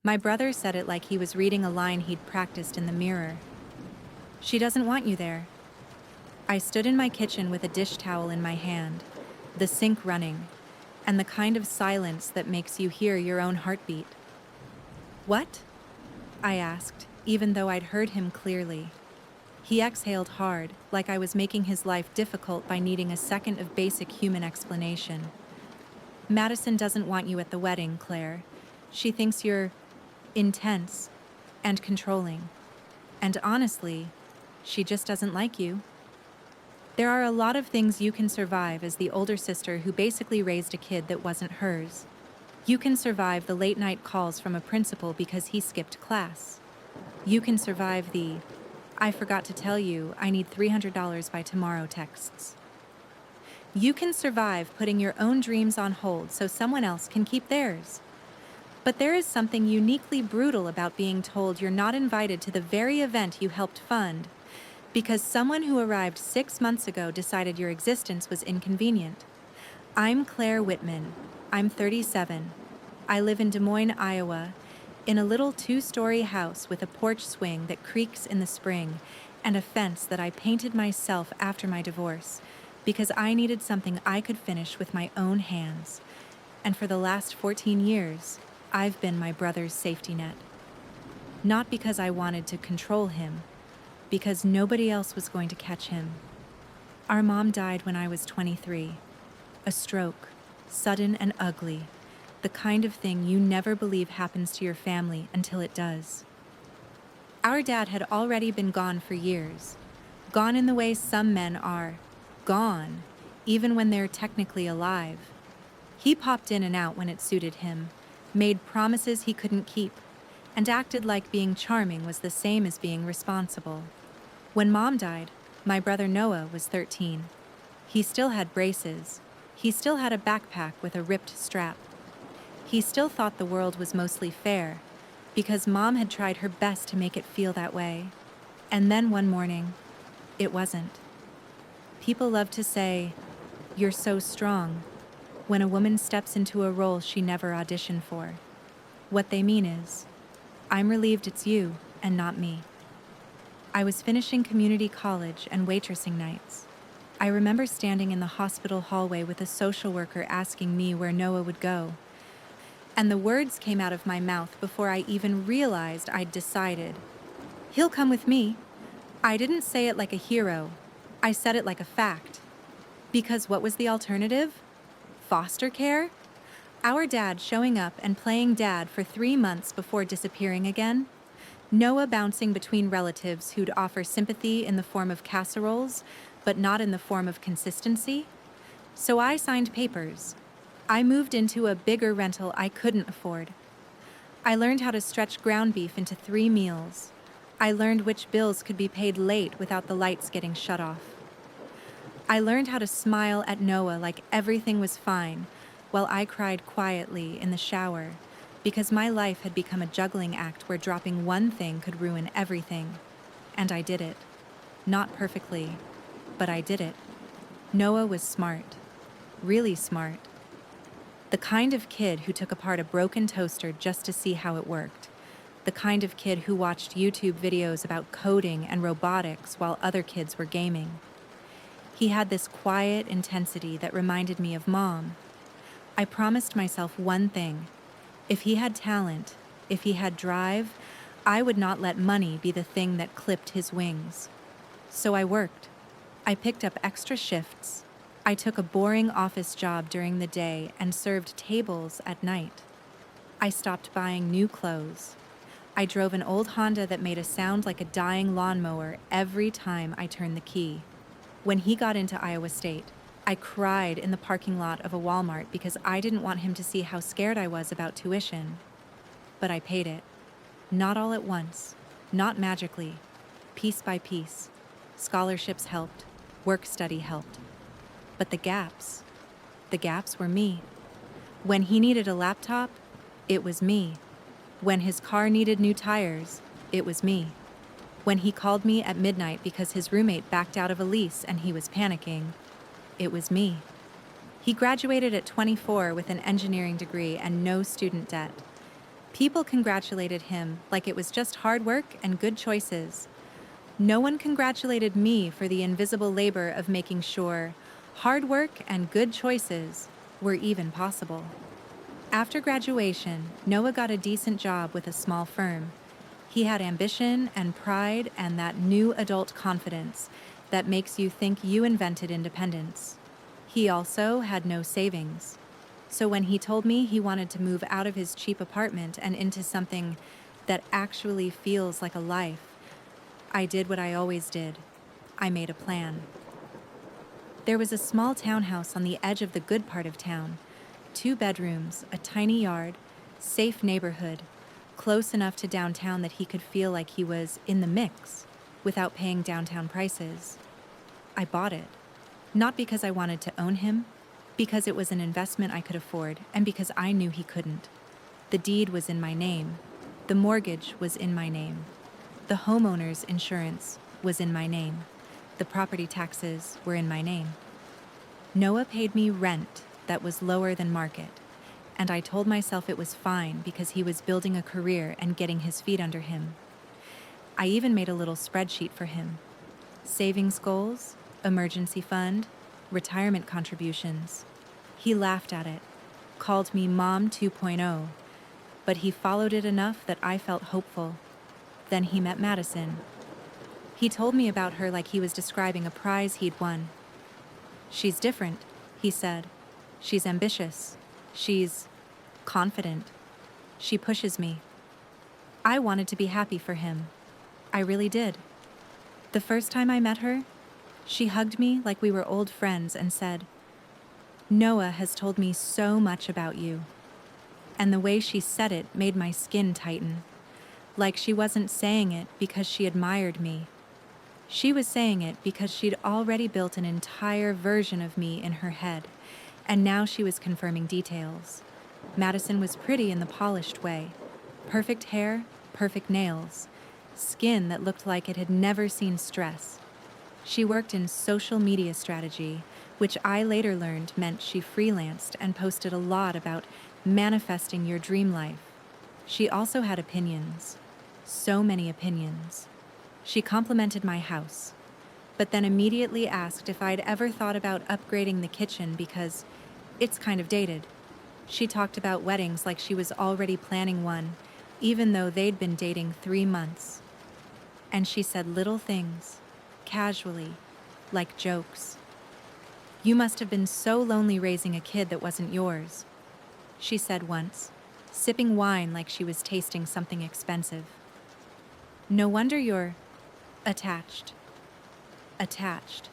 My brother said it like he was reading a line he'd practiced in the mirror. She doesn't want you there. I stood in my kitchen with a dish towel in my hand, the sink running, and the kind of silence that makes you hear your own heartbeat. What? I asked, even though I'd heard him clearly. He exhaled hard, like I was making his life difficult by needing a second of basic human explanation. Madison doesn't want you at the wedding, Claire. She thinks you're intense and controlling. And honestly, she just doesn't like you. There are a lot of things you can survive as the older sister who basically raised a kid that wasn't hers. You can survive the late night calls from a principal because he skipped class. You can survive the, "I forgot to tell you, I need $300 by tomorrow" texts. You can survive putting your own dreams on hold so someone else can keep theirs. But there is something uniquely brutal about being told you're not invited to the very event you helped fund because someone who arrived 6 months ago decided your existence was inconvenient. I'm Claire Whitman. I'm 37. I live in Des Moines, Iowa, in a little 2-story house with a porch swing that creaks in the spring and a fence that I painted myself after my divorce because I needed something I could finish with my own hands. And for the last 14 years, I've been my brother's safety net. Not because I wanted to control him, because nobody else was going to catch him. Our mom died when I was 23. A stroke, sudden and ugly, the kind of thing you never believe happens to your family until it does. Our dad had already been gone for years, gone in the way some men are, gone, even when they're technically alive. He popped in and out when it suited him, made promises he couldn't keep, and acted like being charming was the same as being responsible. When Mom died, my brother Noah was 13. He still had braces. He still had a backpack with a ripped strap. He still thought the world was mostly fair, because Mom had tried her best to make it feel that way. And then one morning, it wasn't. People love to say, "You're so strong," when a woman steps into a role she never auditioned for. What they mean is, "I'm relieved it's you and not me." I was finishing community college and waitressing nights. I remember standing in the hospital hallway with a social worker asking me where Noah would go. And the words came out of my mouth before I even realized I'd decided. "He'll come with me." I didn't say it like a hero. I said it like a fact. Because what was the alternative? Foster care? Our dad showing up and playing dad for 3 months before disappearing again? Noah bouncing between relatives who'd offer sympathy in the form of casseroles, but not in the form of consistency? So I signed papers. I moved into a bigger rental I couldn't afford. I learned how to stretch ground beef into 3 meals. I learned which bills could be paid late without the lights getting shut off. I learned how to smile at Noah like everything was fine, while I cried quietly in the shower, because my life had become a juggling act where dropping one thing could ruin everything. And I did it. Not perfectly, but I did it. Noah was smart. Really smart. The kind of kid who took apart a broken toaster just to see how it worked. The kind of kid who watched YouTube videos about coding and robotics while other kids were gaming. He had this quiet intensity that reminded me of Mom. I promised myself one thing. If he had talent, if he had drive, I would not let money be the thing that clipped his wings. So I worked. I picked up extra shifts. I took a boring office job during the day and served tables at night. I stopped buying new clothes. I drove an old Honda that made a sound like a dying lawnmower every time I turned the key. When he got into Iowa State, I cried in the parking lot of a Walmart because I didn't want him to see how scared I was about tuition. But I paid it. Not all at once. Not magically. Piece by piece. Scholarships helped. Work study helped. But the gaps were me. When he needed a laptop, it was me. When his car needed new tires, it was me. When he called me at midnight because his roommate backed out of a lease and he was panicking, it was me. He graduated at 24 with an engineering degree and no student debt. People congratulated him like it was just hard work and good choices. No one congratulated me for the invisible labor of making sure hard work and good choices were even possible. After graduation, Noah got a decent job with a small firm. He had ambition and pride and that new adult confidence that makes you think you invented independence. He also had no savings. So when he told me he wanted to move out of his cheap apartment and into something that actually feels like a life, I did what I always did. I made a plan. There was a small townhouse on the edge of the good part of town. 2 bedrooms, a tiny yard, safe neighborhood, close enough to downtown that he could feel like he was in the mix without paying downtown prices. I bought it, not because I wanted to own him, because it was an investment I could afford and because I knew he couldn't. The deed was in my name. The mortgage was in my name. The homeowner's insurance was in my name. The property taxes were in my name. Noah paid me rent that was lower than market, and I told myself it was fine because he was building a career and getting his feet under him. I even made a little spreadsheet for him. Savings goals, emergency fund, retirement contributions. He laughed at it, called me Mom 2.0, but he followed it enough that I felt hopeful. Then he met Madison. He told me about her like he was describing a prize he'd won. She's different, he said. She's ambitious. She's confident. She pushes me. I wanted to be happy for him. I really did. The first time I met her, she hugged me like we were old friends and said, "Noah has told me so much about you." And the way she said it made my skin tighten, like she wasn't saying it because she admired me. She was saying it because she'd already built an entire version of me in her head, and now she was confirming details. Madison was pretty in the polished way. Perfect hair, perfect nails, skin that looked like it had never seen stress. She worked in social media strategy, which I later learned meant she freelanced and posted a lot about manifesting your dream life. She also had opinions. So many opinions. She complimented my house, but then immediately asked if I'd ever thought about upgrading the kitchen because it's kind of dated. She talked about weddings like she was already planning one, even though they'd been dating 3 months. And she said little things, casually, like jokes. "You must have been so lonely raising a kid that wasn't yours," she said once, sipping wine like she was tasting something expensive. "No wonder you're attached." Attached.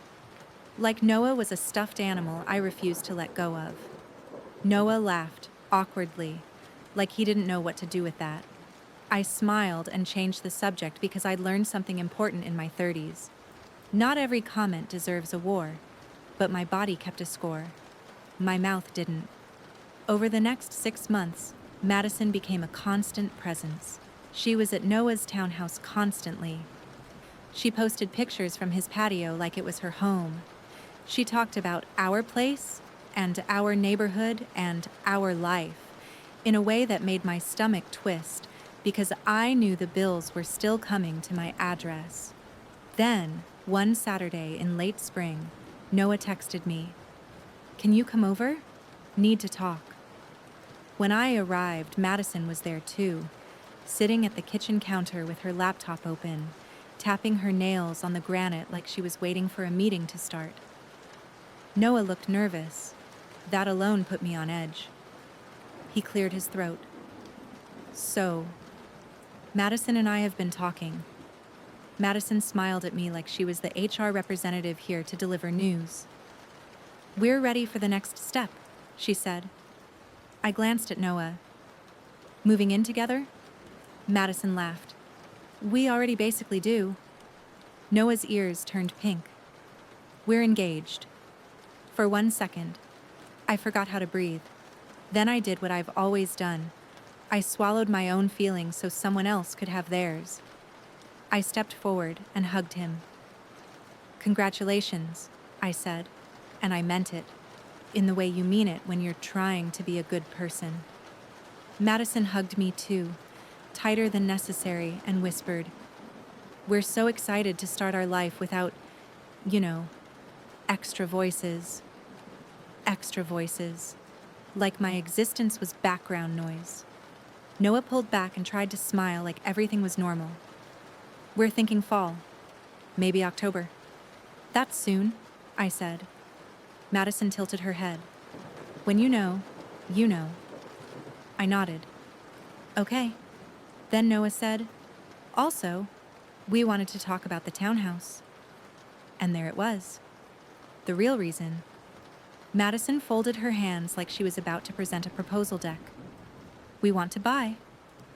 Like Noah was a stuffed animal I refused to let go of. Noah laughed, awkwardly, like he didn't know what to do with that. I smiled and changed the subject because I'd learned something important in my 30s. Not every comment deserves a war, but my body kept a score. My mouth didn't. Over the next 6 months, Madison became a constant presence. She was at Noah's townhouse constantly. She posted pictures from his patio like it was her home. She talked about our place and our neighborhood and our life in a way that made my stomach twist because I knew the bills were still coming to my address. Then, one Saturday in late spring, Noah texted me, "Can you come over? Need to talk." When I arrived, Madison was there too, sitting at the kitchen counter with her laptop open, tapping her nails on the granite like she was waiting for a meeting to start. Noah looked nervous. That alone put me on edge. He cleared his throat. "So, Madison and I have been talking." Madison smiled at me like she was the HR representative here to deliver news. "We're ready for the next step," she said. I glanced at Noah. "Moving in together?" Madison laughed. "We already basically do." Noah's ears turned pink. "We're engaged." For 1 second, I forgot how to breathe. Then I did what I've always done. I swallowed my own feelings so someone else could have theirs. I stepped forward and hugged him. "Congratulations," I said, and I meant it, in the way you mean it when you're trying to be a good person. Madison hugged me too, tighter than necessary, and whispered, "We're so excited to start our life without, you know, extra voices." Extra voices. Like my existence was background noise. Noah pulled back and tried to smile like everything was normal. "We're thinking fall. Maybe October." "That's soon," I said. Madison tilted her head. "When you know, you know." I nodded. "Okay." Then Noah said, "Also, we wanted to talk about the townhouse." And there it was. The real reason. Madison folded her hands like she was about to present a proposal deck. "We want to buy,"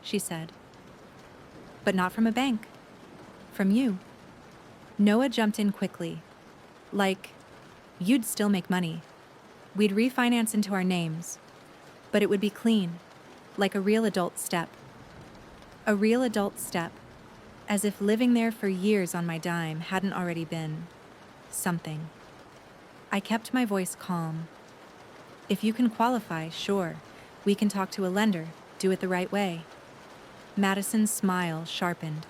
she said. "But not from a bank. From you." Noah jumped in quickly. "Like, you'd still make money. We'd refinance into our names. But it would be clean, like a real adult step." A real adult step, as if living there for years on my dime hadn't already been something. I kept my voice calm. "If you can qualify, sure. We can talk to a lender, do it the right way." Madison's smile sharpened.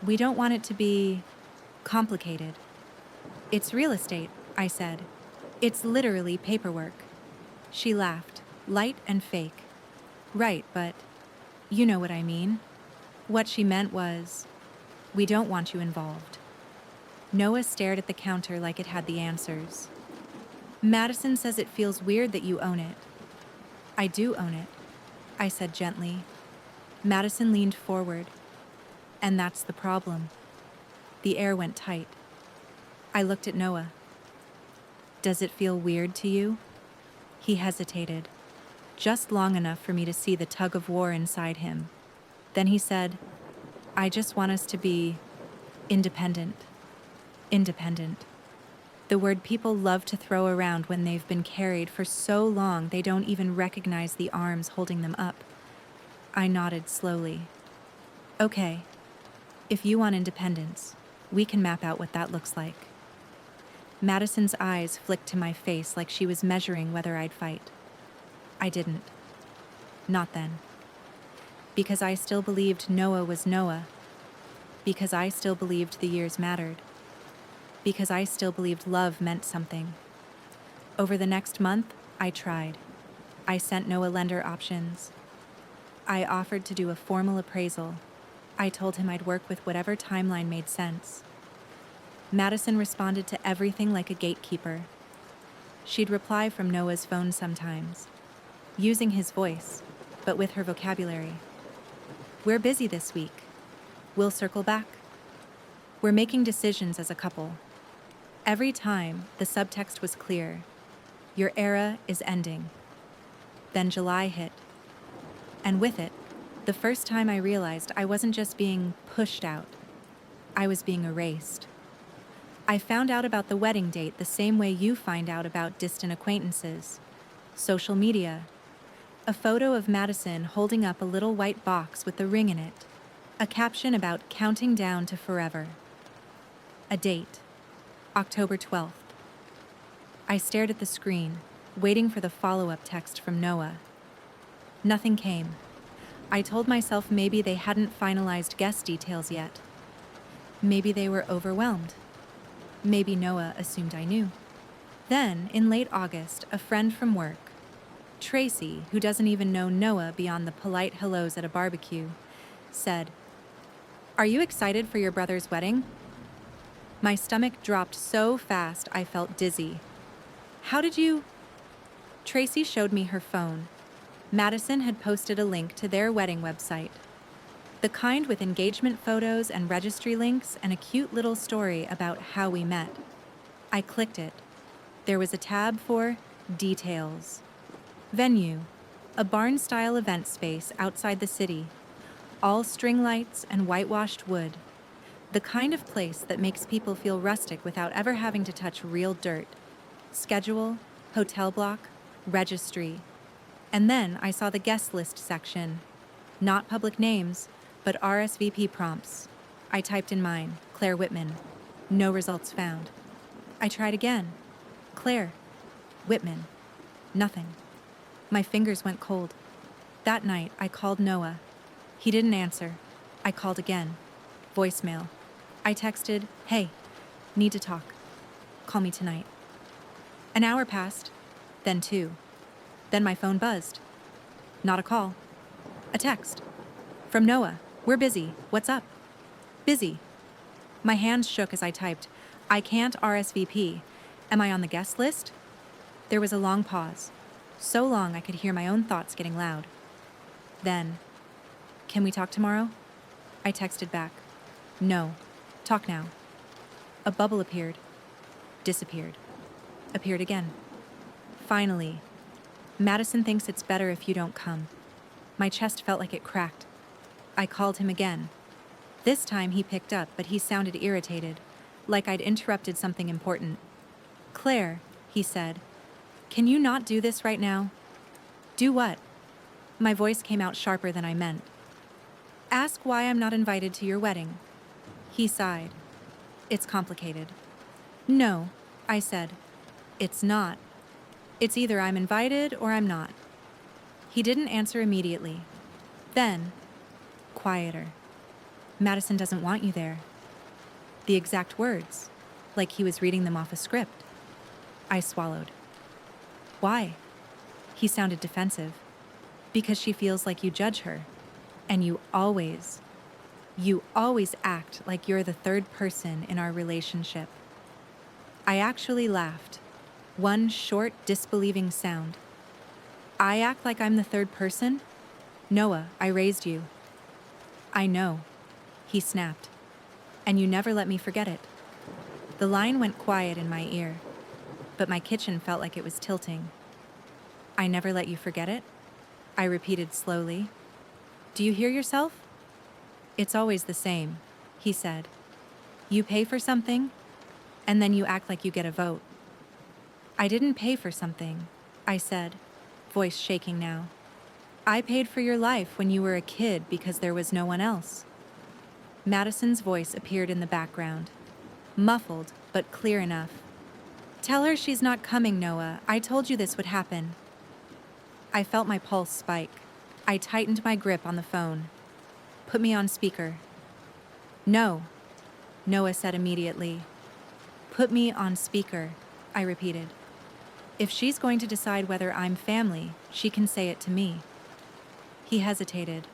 "We don't want it to be complicated." "It's real estate," I said. "It's literally paperwork." She laughed, light and fake. "Right, but you know what I mean." What she meant was, "We don't want you involved." Noah stared at the counter like it had the answers. "Madison says it feels weird that you own it." "I do own it," I said gently. Madison leaned forward. "And that's the problem." The air went tight. I looked at Noah. "Does it feel weird to you?" He hesitated, just long enough for me to see the tug of war inside him. Then he said, "I just want us to be independent." Independent. The word people love to throw around when they've been carried for so long they don't even recognize the arms holding them up. I nodded slowly. "Okay, if you want independence, we can map out what that looks like." Madison's eyes flicked to my face like she was measuring whether I'd fight. I didn't. Not then. Because I still believed Noah was Noah. Because I still believed the years mattered. Because I still believed love meant something. Over the next month, I tried. I sent Noah lender options. I offered to do a formal appraisal. I told him I'd work with whatever timeline made sense. Madison responded to everything like a gatekeeper. She'd reply from Noah's phone sometimes, using his voice, but with her vocabulary. "We're busy this week. We'll circle back. We're making decisions as a couple." Every time, the subtext was clear. Your era is ending. Then July hit. And with it, the first time I realized I wasn't just being pushed out. I was being erased. I found out about the wedding date the same way you find out about distant acquaintances. Social media. A photo of Madison holding up a little white box with the ring in it. A caption about counting down to forever. A date. October 12th. I stared at the screen, waiting for the follow-up text from Noah. Nothing came. I told myself maybe they hadn't finalized guest details yet. Maybe they were overwhelmed. Maybe Noah assumed I knew. Then, in late August, a friend from work, Tracy, who doesn't even know Noah beyond the polite hellos at a barbecue, said, "Are you excited for your brother's wedding?" My stomach dropped so fast I felt dizzy. "How did you—" Tracy showed me her phone. Madison had posted a link to their wedding website. The kind with engagement photos and registry links and a cute little story about how we met. I clicked it. There was a tab for details. Venue, a barn-style event space outside the city. All string lights and whitewashed wood. The kind of place that makes people feel rustic without ever having to touch real dirt. Schedule, hotel block, registry. And then I saw the guest list section. Not public names, but RSVP prompts. I typed in mine, Claire Whitman. No results found. I tried again. Claire. Whitman. Nothing. My fingers went cold. That night, I called Noah. He didn't answer. I called again. Voicemail. I texted, "Hey, need to talk. Call me tonight." An hour passed, then 2. Then my phone buzzed. Not a call. A text. From Noah. "We're busy. What's up?" Busy. My hands shook as I typed, "I can't RSVP. Am I on the guest list?" There was a long pause. So long I could hear my own thoughts getting loud. Then, "Can we talk tomorrow?" I texted back, "No. Talk now." A bubble appeared. Disappeared. Appeared again. Finally, "Madison thinks it's better if you don't come." My chest felt like it cracked. I called him again. This time he picked up, but he sounded irritated, like I'd interrupted something important. "Claire," he said, "can you not do this right now?" "Do what?" My voice came out sharper than I meant. "Ask why I'm not invited to your wedding." He sighed. "It's complicated." "No," I said. "It's not. It's either I'm invited or I'm not." He didn't answer immediately. Then, quieter. "Madison doesn't want you there." The exact words, like he was reading them off a script. I swallowed. "Why?" He sounded defensive. "Because she feels like you judge her. And you always act like you're the third person in our relationship." I actually laughed. One short, disbelieving sound. "I act like I'm the third person? Noah, I raised you." "I know," he snapped. "And you never let me forget it." The line went quiet in my ear, but my kitchen felt like it was tilting. "I never let you forget it?" I repeated slowly. "Do you hear yourself?" "It's always the same," he said. "You pay for something, and then you act like you get a vote." "I didn't pay for something," I said, voice shaking now. "I paid for your life when you were a kid because there was no one else." Madison's voice appeared in the background, muffled but clear enough. "Tell her she's not coming, Noah. I told you this would happen." I felt my pulse spike. I tightened my grip on the phone. "Put me on speaker." "No," Noah said immediately. "Put me on speaker," I repeated. "If she's going to decide whether I'm family, she can say it to me." He hesitated.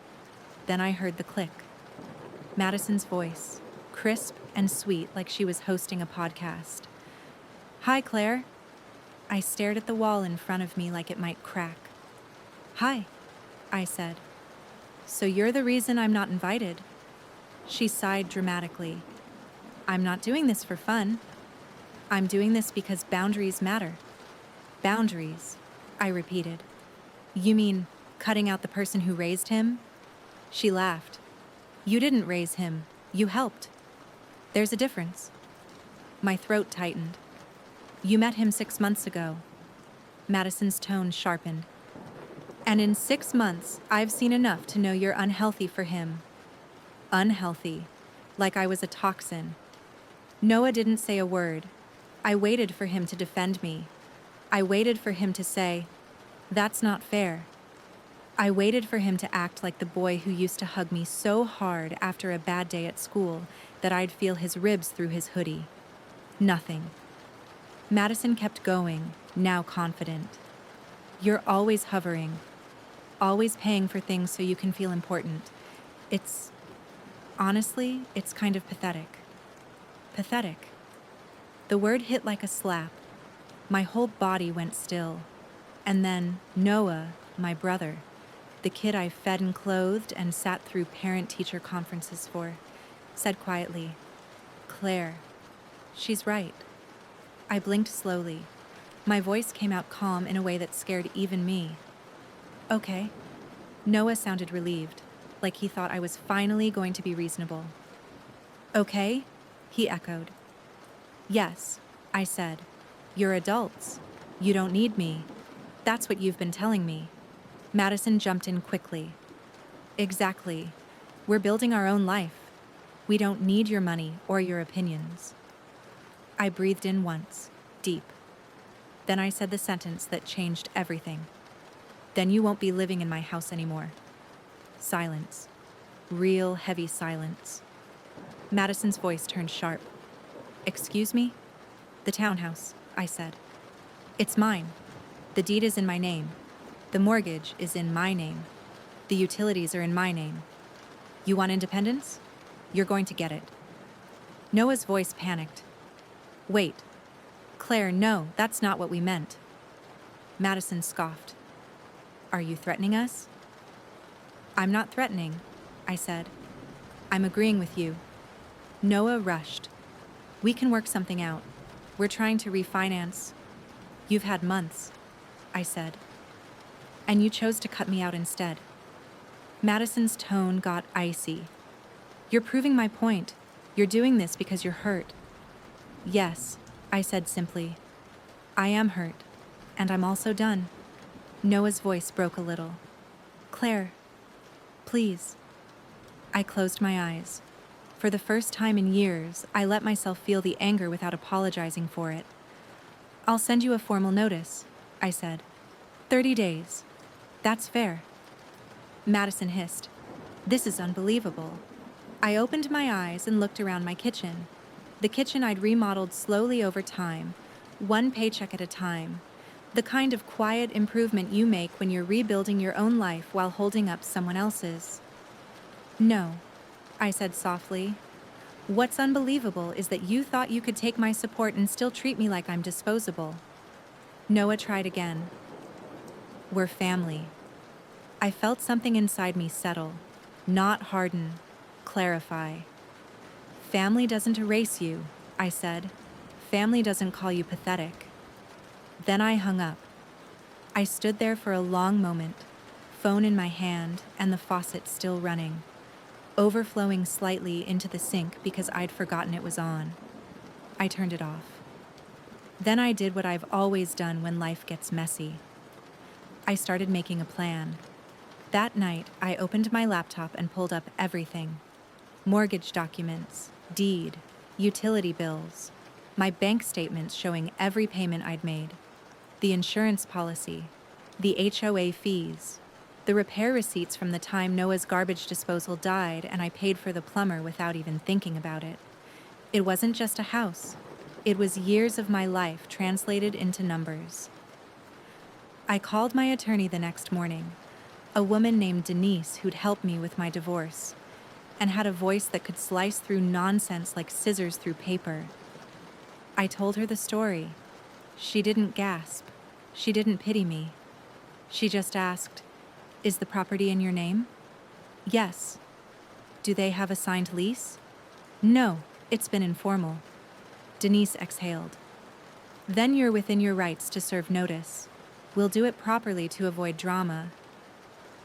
Then I heard the click. Madison's voice, crisp and sweet like she was hosting a podcast. "Hi, Claire." I stared at the wall in front of me like it might crack. "Hi," I said. "So you're the reason I'm not invited." She sighed dramatically. "I'm not doing this for fun. I'm doing this because boundaries matter." "Boundaries," I repeated. "You mean cutting out the person who raised him?" She laughed. "You didn't raise him. You helped. There's a difference." My throat tightened. "You met him 6 months ago." Madison's tone sharpened. "And in 6 months, I've seen enough to know you're unhealthy for him." Unhealthy. Like I was a toxin. Noah didn't say a word. I waited for him to defend me. I waited for him to say, "That's not fair." I waited for him to act like the boy who used to hug me so hard after a bad day at school that I'd feel his ribs through his hoodie. Nothing. Madison kept going, now confident. "You're always hovering. Always paying for things so you can feel important. Honestly, it's kind of pathetic." Pathetic. The word hit like a slap. My whole body went still. And then Noah, my brother, the kid I fed and clothed and sat through parent-teacher conferences for, said quietly, "Claire, she's right." I blinked slowly. My voice came out calm in a way that scared even me. "Okay." Noah sounded relieved, like he thought I was finally going to be reasonable. "Okay?" he echoed. "Yes," I said. "You're adults. You don't need me. That's what you've been telling me." Madison jumped in quickly. "Exactly. We're building our own life. We don't need your money or your opinions." I breathed in once, deep. Then I said the sentence that changed everything. Then you won't be living in my house anymore. Silence. Real heavy silence. Madison's voice turned sharp. Excuse me? The townhouse, I said. It's mine. The deed is in my name. The mortgage is in my name. The utilities are in my name. You want independence? You're going to get it. Noah's voice panicked. Wait. Claire, no, that's not what we meant. Madison scoffed. Are you threatening us? I'm not threatening, I said. I'm agreeing with you. Noah rushed. We can work something out. We're trying to refinance. You've had months, I said. And you chose to cut me out instead. Madison's tone got icy. You're proving my point. You're doing this because you're hurt. Yes, I said simply. I am hurt, and I'm also done. Noah's voice broke a little. Claire, please. I closed my eyes. For the first time in years, I let myself feel the anger without apologizing for it. I'll send you a formal notice, I said. 30 days. That's fair. Madison hissed. This is unbelievable. I opened my eyes and looked around my kitchen. The kitchen I'd remodeled slowly over time, one paycheck at a time. The kind of quiet improvement you make when you're rebuilding your own life while holding up someone else's. No, I said softly. What's unbelievable is that you thought you could take my support and still treat me like I'm disposable. Noah tried again. We're family. I felt something inside me settle, not harden, clarify. Family doesn't erase you, I said. Family doesn't call you pathetic. Then I hung up. I stood there for a long moment, phone in my hand and the faucet still running, overflowing slightly into the sink because I'd forgotten it was on. I turned it off. Then I did what I've always done when life gets messy. I started making a plan. That night, I opened my laptop and pulled up everything. Mortgage documents, deed, utility bills, my bank statements showing every payment I'd made, the insurance policy, the HOA fees, the repair receipts from the time Noah's garbage disposal died and I paid for the plumber without even thinking about it. It wasn't just a house. It was years of my life translated into numbers. I called my attorney the next morning, a woman named Denise who'd helped me with my divorce, and had a voice that could slice through nonsense like scissors through paper. I told her the story. She didn't gasp. She didn't pity me. She just asked, "Is the property in your name?" "Yes." "Do they have a signed lease?" "No, it's been informal." Denise exhaled. "Then you're within your rights to serve notice. We'll do it properly to avoid drama."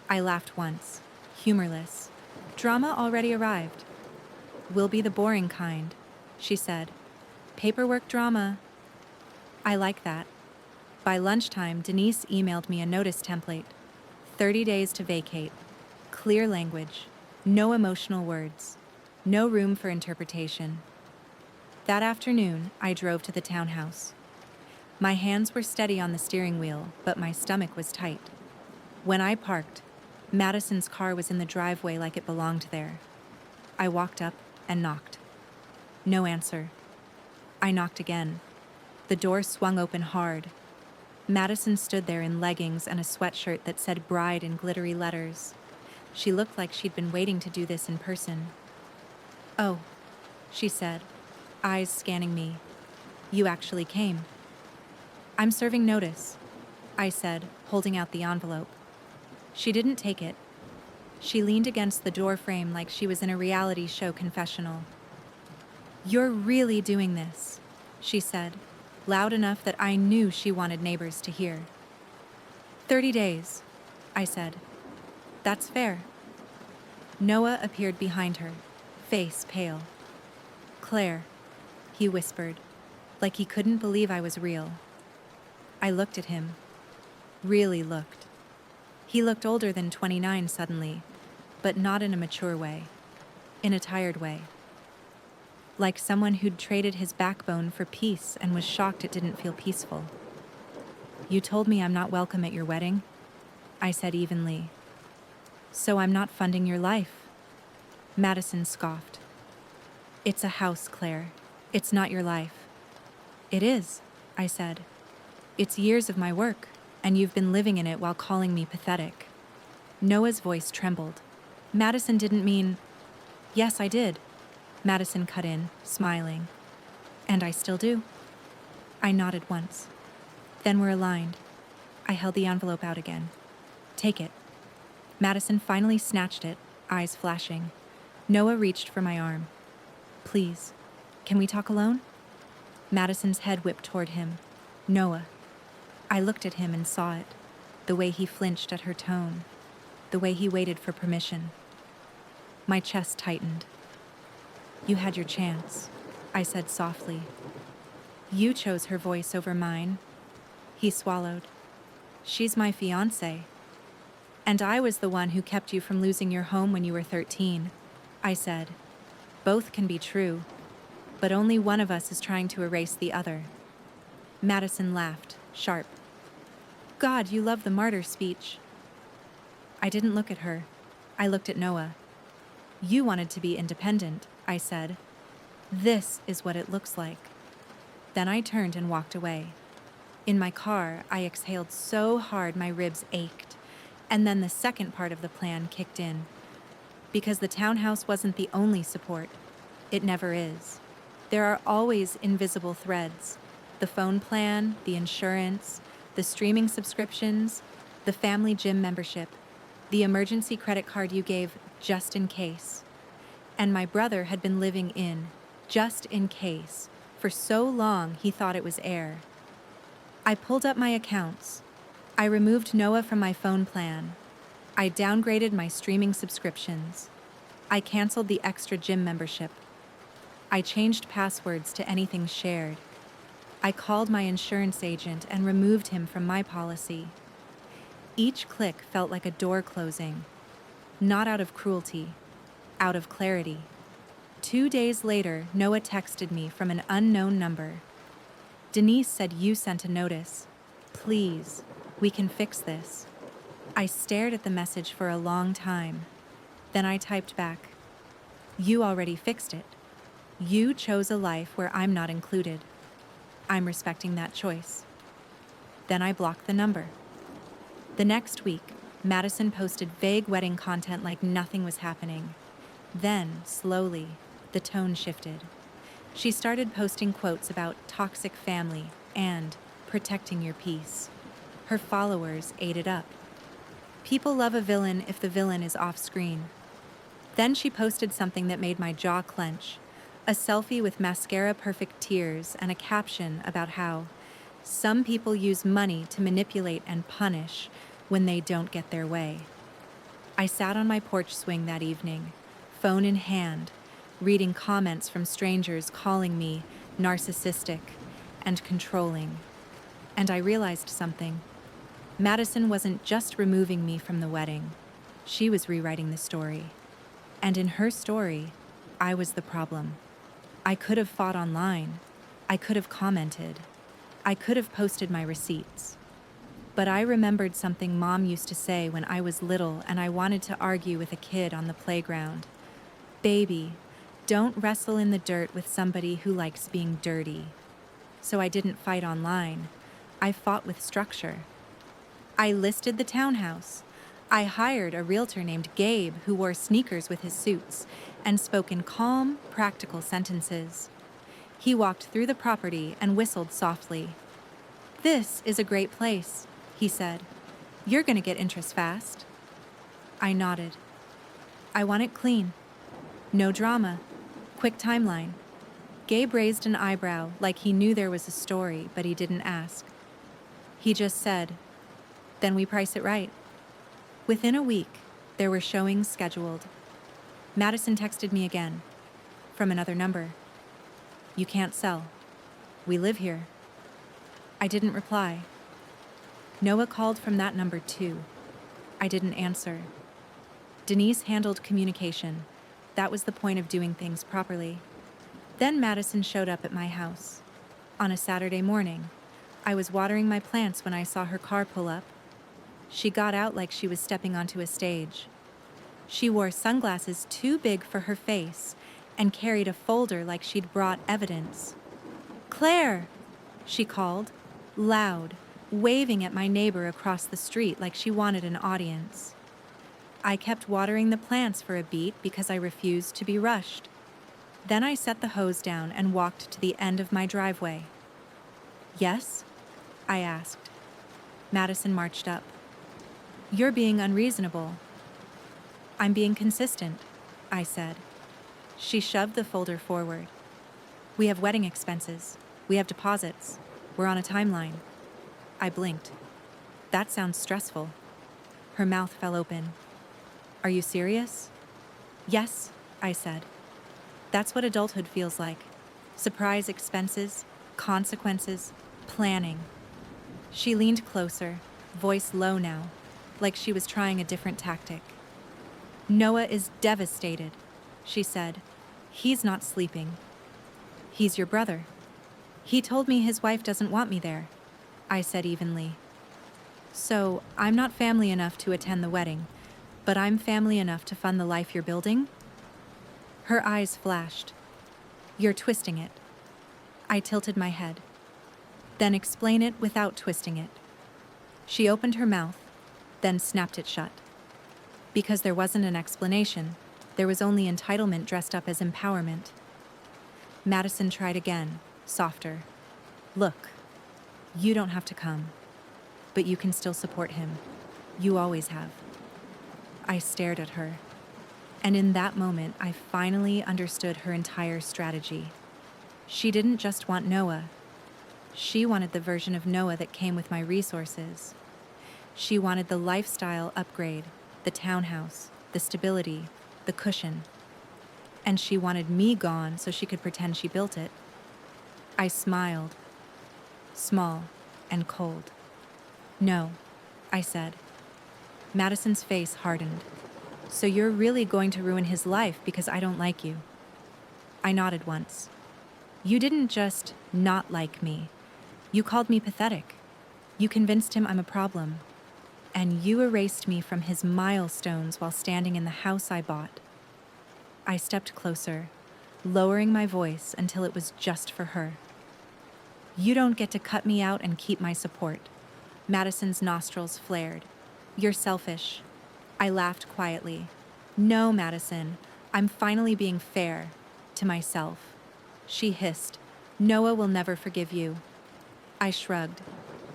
I laughed once, humorless. Drama already arrived. "We'll be the boring kind," she said. "Paperwork drama." I like that. By lunchtime, Denise emailed me a notice template. 30 days to vacate. Clear language. No emotional words. No room for interpretation. That afternoon, I drove to the townhouse. My hands were steady on the steering wheel, but my stomach was tight. When I parked, Madison's car was in the driveway like it belonged there. I walked up and knocked. No answer. I knocked again. The door swung open hard. Madison stood there in leggings and a sweatshirt that said bride in glittery letters. She looked like she'd been waiting to do this in person. "Oh," she said, eyes scanning me. "You actually came." "I'm serving notice," I said, holding out the envelope. She didn't take it. She leaned against the door frame like she was in a reality show confessional. "You're really doing this," she said, loud enough that I knew she wanted neighbors to hear. 30 days, I said. "That's fair." Noah appeared behind her, face pale. "Claire," he whispered, like he couldn't believe I was real. I looked at him. Really looked. He looked older than 29 suddenly, but not in a mature way, in a tired way. Like someone who'd traded his backbone for peace and was shocked it didn't feel peaceful. "You told me I'm not welcome at your wedding?" I said evenly. So I'm not funding your life? Madison scoffed. It's a house, Claire. It's not your life. It is, I said. It's years of my work, and you've been living in it while calling me pathetic. Noah's voice trembled. Madison didn't mean... Yes, I did. Madison cut in, smiling. And I still do. I nodded once. Then we're aligned. I held the envelope out again. Take it. Madison finally snatched it, eyes flashing. Noah reached for my arm. Please, can we talk alone? Madison's head whipped toward him. Noah. I looked at him and saw it. The way he flinched at her tone. The way he waited for permission. My chest tightened. You had your chance, I said softly. You chose her voice over mine. He swallowed. She's my fiancé. And I was the one who kept you from losing your home when you were 13, I said. Both can be true, but only one of us is trying to erase the other. Madison laughed, sharp. God, you love the martyr speech. I didn't look at her. I looked at Noah. You wanted to be independent, I said. This is what it looks like. Then I turned and walked away. In my car, I exhaled so hard my ribs ached. And then the second part of the plan kicked in. Because the townhouse wasn't the only support. It never is. There are always invisible threads. The phone plan, the insurance, the streaming subscriptions, the family gym membership, the emergency credit card you gave just in case. And my brother had been living in, just in case, for so long he thought it was air. I pulled up my accounts. I removed Noah from my phone plan. I downgraded my streaming subscriptions. I canceled the extra gym membership. I changed passwords to anything shared. I called my insurance agent and removed him from my policy. Each click felt like a door closing, not out of cruelty, out of clarity. 2 days later, Noah texted me from an unknown number. Denise said you sent a notice. Please, we can fix this. I stared at the message for a long time. Then I typed back, you already fixed it. You chose a life where I'm not included. I'm respecting that choice. Then I blocked the number. The next week, Madison posted vague wedding content like nothing was happening. Then, slowly, the tone shifted. She started posting quotes about toxic family and protecting your peace. Her followers ate it up. People love a villain if the villain is off-screen. Then she posted something that made my jaw clench. A selfie with mascara-perfect tears and a caption about how some people use money to manipulate and punish when they don't get their way. I sat on my porch swing that evening, phone in hand, reading comments from strangers calling me narcissistic and controlling. And I realized something. Madison wasn't just removing me from the wedding. She was rewriting the story. And in her story, I was the problem. I could have fought online. I could have commented. I could have posted my receipts. But I remembered something Mom used to say when I was little and I wanted to argue with a kid on the playground. Baby, don't wrestle in the dirt with somebody who likes being dirty. So I didn't fight online. I fought with structure. I listed the townhouse. I hired a realtor named Gabe who wore sneakers with his suits and spoke in calm, practical sentences. He walked through the property and whistled softly. This is a great place, he said. You're gonna get interest fast. I nodded. I want it clean. No drama. Quick timeline. Gabe raised an eyebrow like he knew there was a story, but he didn't ask. He just said, then we price it right. Within a week, there were showings scheduled. Madison texted me again, from another number. You can't sell. We live here. I didn't reply. Noah called from that number too. I didn't answer. Denise handled communication. That was the point of doing things properly. Then Madison showed up at my house. On a Saturday morning, I was watering my plants when I saw her car pull up. She got out like she was stepping onto a stage. She wore sunglasses too big for her face and carried a folder like she'd brought evidence. "Claire!" she called, loud, waving at my neighbor across the street like she wanted an audience. I kept watering the plants for a beat because I refused to be rushed. Then I set the hose down and walked to the end of my driveway. "Yes?" I asked. Madison marched up. "You're being unreasonable." "I'm being consistent," I said. She shoved the folder forward. "We have wedding expenses. We have deposits. We're on a timeline." I blinked. "That sounds stressful." Her mouth fell open. "Are you serious?" "Yes," I said. "That's what adulthood feels like. Surprise expenses, consequences, planning." She leaned closer, voice low now, like she was trying a different tactic. "Noah is devastated," she said. "He's not sleeping." "He's your brother." "He told me his wife doesn't want me there," I said evenly. "So, I'm not family enough to attend the wedding, but I'm family enough to fund the life you're building?" Her eyes flashed. "You're twisting it." I tilted my head. "Then explain it without twisting it." She opened her mouth, then snapped it shut. Because there wasn't an explanation, there was only entitlement dressed up as empowerment. Madison tried again, softer. "Look, you don't have to come, but you can still support him. You always have." I stared at her, and in that moment I finally understood her entire strategy. She didn't just want Noah. She wanted the version of Noah that came with my resources. She wanted the lifestyle upgrade, the townhouse, the stability, the cushion. And she wanted me gone so she could pretend she built it. I smiled, small and cold. "No," I said. Madison's face hardened. "So you're really going to ruin his life because I don't like you?" I nodded once. "You didn't just not like me. You called me pathetic. You convinced him I'm a problem. And you erased me from his milestones while standing in the house I bought." I stepped closer, lowering my voice until it was just for her. "You don't get to cut me out and keep my support." Madison's nostrils flared. "You're selfish." I laughed quietly. "No, Madison, I'm finally being fair to myself." She hissed, "Noah will never forgive you." I shrugged.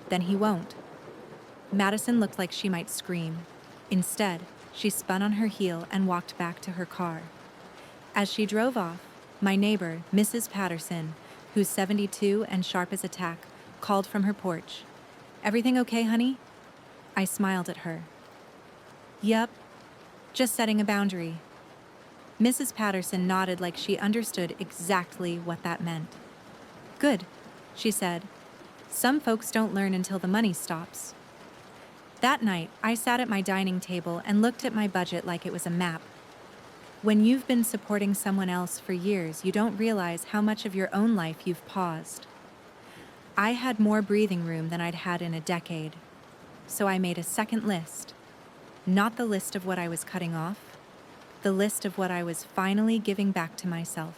"Then he won't." Madison looked like she might scream. Instead, she spun on her heel and walked back to her car. As she drove off, my neighbor, Mrs. Patterson, who's 72 and sharp as a tack, called from her porch. "Everything okay, honey?" I smiled at her. "Yep, just setting a boundary." Mrs. Patterson nodded like she understood exactly what that meant. "Good," she said. "Some folks don't learn until the money stops." That night, I sat at my dining table and looked at my budget like it was a map. When you've been supporting someone else for years, you don't realize how much of your own life you've paused. I had more breathing room than I'd had in a decade, so I made a second list. Not the list of what I was cutting off, the list of what I was finally giving back to myself.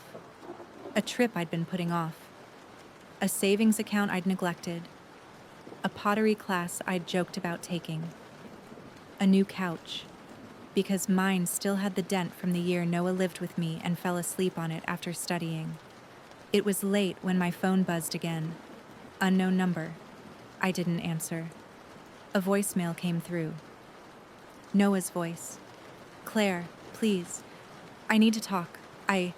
A trip I'd been putting off, a savings account I'd neglected, a pottery class I'd joked about taking, a new couch, because mine still had the dent from the year Noah lived with me and fell asleep on it after studying. It was late when my phone buzzed again. Unknown number. I didn't answer. A voicemail came through. Noah's voice. "Claire, please. I need to talk. I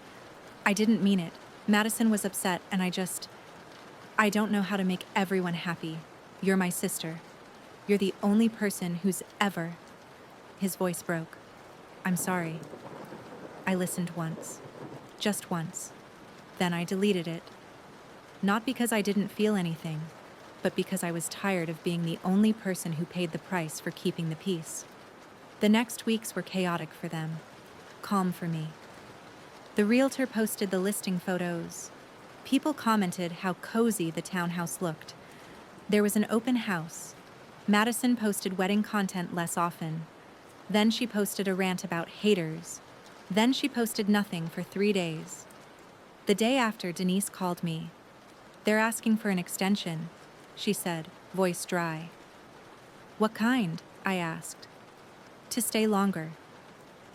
didn't mean it. Madison was upset and I don't know how to make everyone happy. You're my sister. You're the only person who's ever..." His voice broke. "I'm sorry." I listened once. Just once. Then I deleted it. Not because I didn't feel anything, but because I was tired of being the only person who paid the price for keeping the peace. The next weeks were chaotic for them, calm for me. The realtor posted the listing photos. People commented how cozy the townhouse looked. There was an open house, Madison posted wedding content less often. Then she posted a rant about haters. Then she posted nothing for 3 days. The day after, Denise called me. "They're asking for an extension," she said, voice dry. "What kind?" I asked. "To stay longer.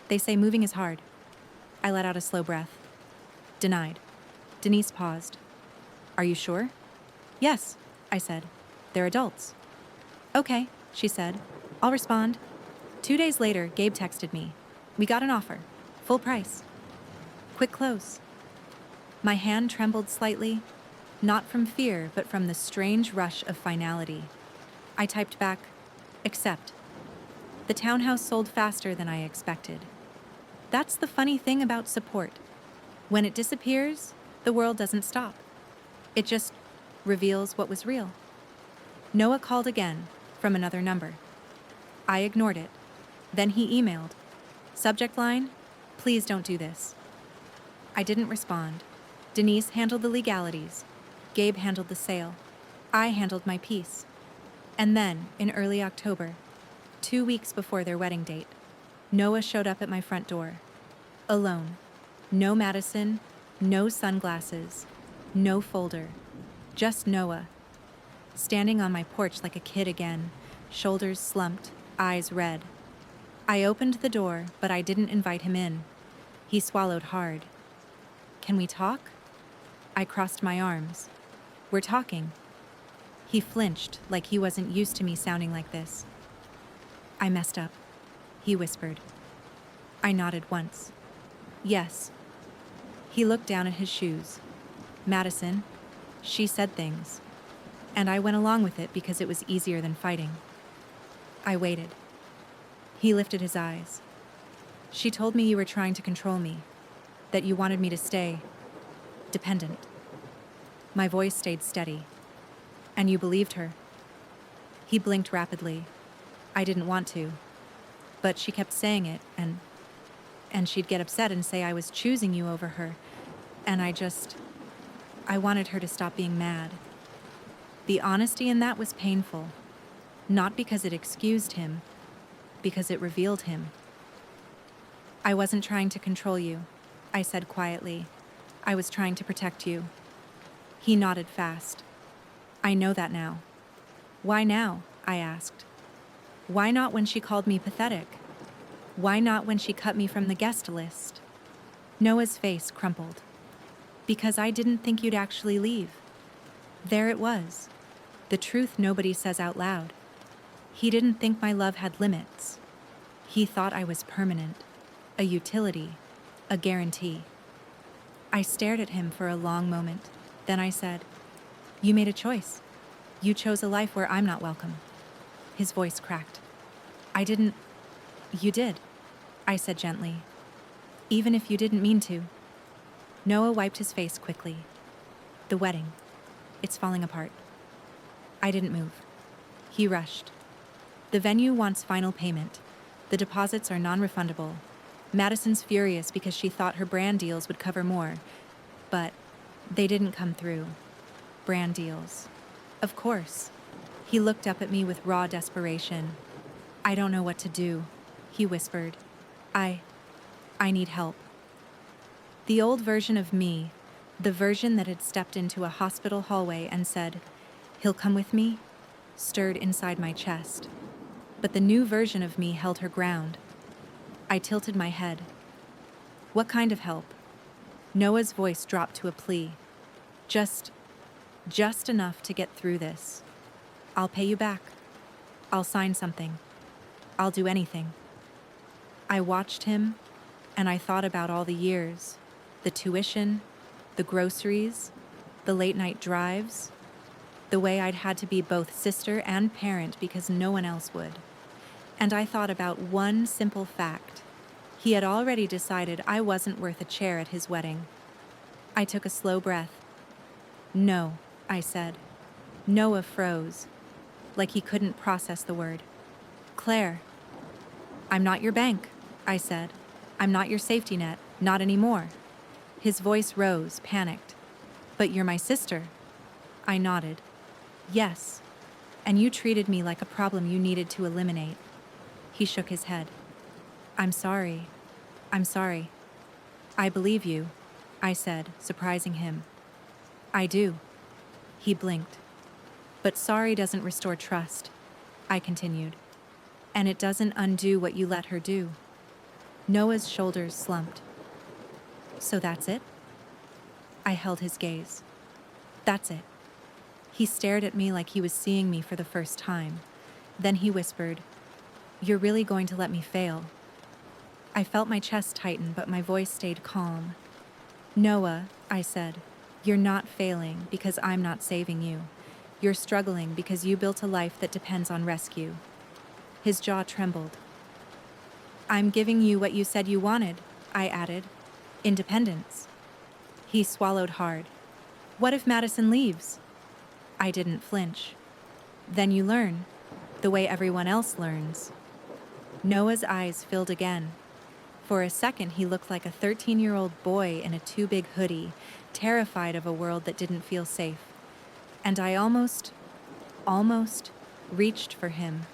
They say moving is hard." I let out a slow breath. "Denied." Denise paused. "Are you sure?" "Yes," I said. "They're adults." "Okay," she said. "I'll respond." 2 days later, Gabe texted me. "We got an offer. Full price. Quick close." My hand trembled slightly, not from fear, but from the strange rush of finality. I typed back, "Accept." The townhouse sold faster than I expected. That's the funny thing about support. When it disappears, the world doesn't stop. It just reveals what was real. Noah called again, from another number. I ignored it. Then he emailed. Subject line, "Please don't do this." I didn't respond. Denise handled the legalities. Gabe handled the sale. I handled my piece. And then, in early October, 2 weeks before their wedding date, Noah showed up at my front door. Alone. No Madison, no sunglasses, no folder. Just Noah. Standing on my porch like a kid again, shoulders slumped, eyes red. I opened the door, but I didn't invite him in. He swallowed hard. "Can we talk?" I crossed my arms. "We're talking." He flinched, like he wasn't used to me sounding like this. "I messed up," he whispered. I nodded once. "Yes." He looked down at his shoes. "Madison, she said things. And I went along with it because it was easier than fighting." I waited. He lifted his eyes. "She told me you were trying to control me, that you wanted me to stay dependent." My voice stayed steady. "And you believed her?" He blinked rapidly. I didn't want to. But she kept saying it, and she'd get upset and say I was choosing you over her. And I wanted her to stop being mad. The honesty in that was painful. Not because it excused him, because it revealed him. "I wasn't trying to control you," I said quietly. "I was trying to protect you." He nodded fast. "I know that now." "Why now?" I asked. "Why not when she called me pathetic? Why not when she cut me from the guest list?" Noah's face crumpled. "Because I didn't think you'd actually leave." There it was. The truth nobody says out loud. He didn't think my love had limits. He thought I was permanent, a utility, a guarantee. I stared at him for a long moment. Then I said, "You made a choice. You chose a life where I'm not welcome." His voice cracked. You did," I said gently. "Even if you didn't mean to." Noah wiped his face quickly. "The wedding. It's falling apart." I didn't move. He rushed. "The venue wants final payment. The deposits are non-refundable. Madison's furious because she thought her brand deals would cover more. But they didn't come through. Brand deals. Of course." He looked up at me with raw desperation. "I don't know what to do," he whispered. I need help." The old version of me, the version that had stepped into a hospital hallway and said, "He'll come with me," stirred inside my chest. But the new version of me held her ground. I tilted my head. "What kind of help?" Noah's voice dropped to a plea. Just enough to get through this. I'll pay you back. I'll sign something. I'll do anything." I watched him, and I thought about all the years, the tuition, the groceries, the late-night drives, the way I'd had to be both sister and parent because no one else would. And I thought about one simple fact. He had already decided I wasn't worth a chair at his wedding. I took a slow breath. "No," I said. Noah froze, like he couldn't process the word. "Claire." "I'm not your bank," I said. "I'm not your safety net, not anymore." His voice rose, panicked. "But you're my sister." I nodded. "Yes. and you treated me like a problem you needed to eliminate." He shook his head. "I'm sorry. I'm sorry." "I believe you," I said, surprising him. "I do." He blinked. "But sorry doesn't restore trust," I continued. "And it doesn't undo what you let her do." Noah's shoulders slumped. "So that's it?" I held his gaze. "That's it." He stared at me like he was seeing me for the first time. Then he whispered, "You're really going to let me fail?" I felt my chest tighten, but my voice stayed calm. "Noah," I said, "you're not failing because I'm not saving you. You're struggling because you built a life that depends on rescue." His jaw trembled. "I'm giving you what you said you wanted," I added. "Independence." He swallowed hard. "What if Madison leaves?" I didn't flinch. "Then you learn, the way everyone else learns." Noah's eyes filled again. For a second, he looked like a 13-year-old boy in a too-big hoodie, terrified of a world that didn't feel safe. And I almost reached for him.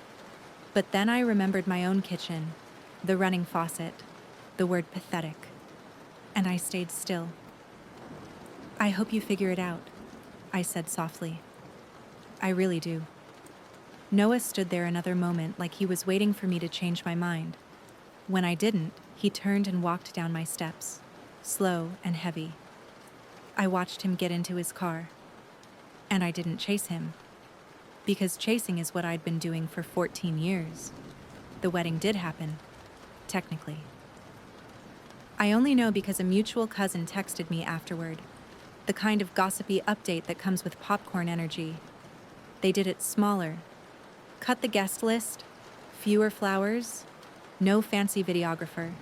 But then I remembered my own kitchen, the running faucet, the word pathetic. And I stayed still. "I hope you figure it out," I said softly. "I really do." Noah stood there another moment like he was waiting for me to change my mind. When I didn't, he turned and walked down my steps, slow and heavy. I watched him get into his car. And I didn't chase him. Because chasing is what I'd been doing for 14 years. The wedding did happen, technically. I only know because a mutual cousin texted me afterward, the kind of gossipy update that comes with popcorn energy. They did it smaller. Cut the guest list, fewer flowers, no fancy videographer.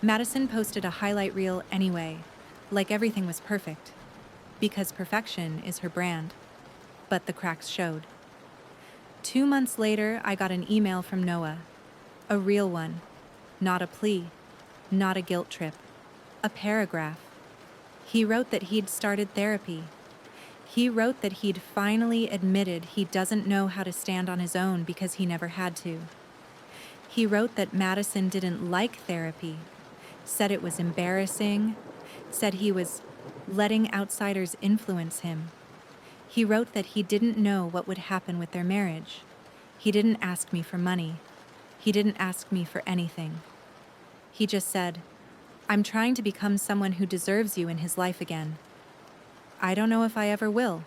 Madison posted a highlight reel anyway, like everything was perfect, because perfection is her brand. But the cracks showed. 2 months later, I got an email from Noah. A real one. Not a plea. Not a guilt trip. A paragraph. He wrote that he'd started therapy. He wrote that he'd finally admitted he doesn't know how to stand on his own because he never had to. He wrote that Madison didn't like therapy, said it was embarrassing, said he was letting outsiders influence him. He wrote that he didn't know what would happen with their marriage. He didn't ask me for money. He didn't ask me for anything. He just said, "I'm trying to become someone who deserves you in his life again. I don't know if I ever will,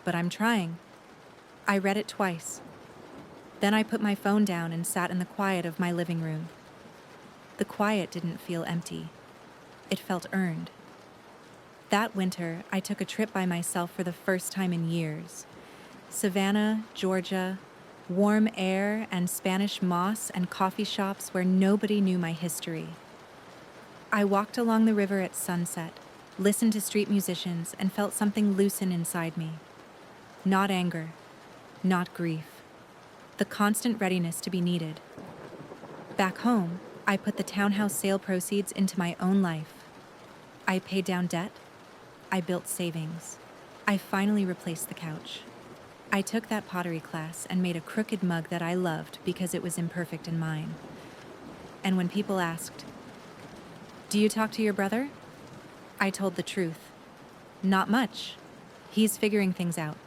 but I'm trying." I read it twice. Then I put my phone down and sat in the quiet of my living room. The quiet didn't feel empty. It felt earned. That winter, I took a trip by myself for the first time in years. Savannah, Georgia, warm air and Spanish moss and coffee shops where nobody knew my history. I walked along the river at sunset, listened to street musicians, and felt something loosen inside me. Not anger, not grief. The constant readiness to be needed. Back home, I put the townhouse sale proceeds into my own life. I paid down debt. I built savings. I finally replaced the couch. I took that pottery class and made a crooked mug that I loved because it was imperfect in mine. And when people asked, "Do you talk to your brother?" I told the truth. Not much. He's figuring things out.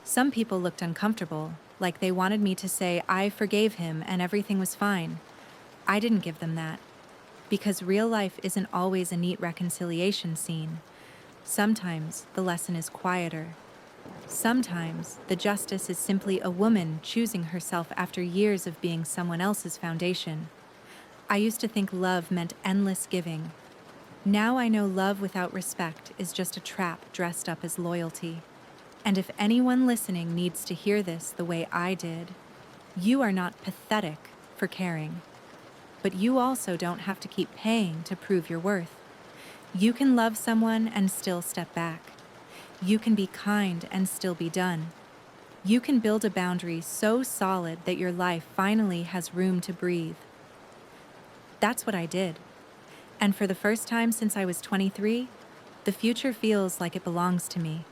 Some people looked uncomfortable, like they wanted me to say I forgave him and everything was fine. I didn't give them that, because real life isn't always a neat reconciliation scene. Sometimes the lesson is quieter. Sometimes the justice is simply a woman choosing herself after years of being someone else's foundation. I used to think love meant endless giving. Now I know love without respect is just a trap dressed up as loyalty. And if anyone listening needs to hear this the way I did, you are not pathetic for caring. But you also don't have to keep paying to prove your worth. You can love someone and still step back. You can be kind and still be done. You can build a boundary so solid that your life finally has room to breathe. That's what I did. And for the first time since I was 23, the future feels like it belongs to me.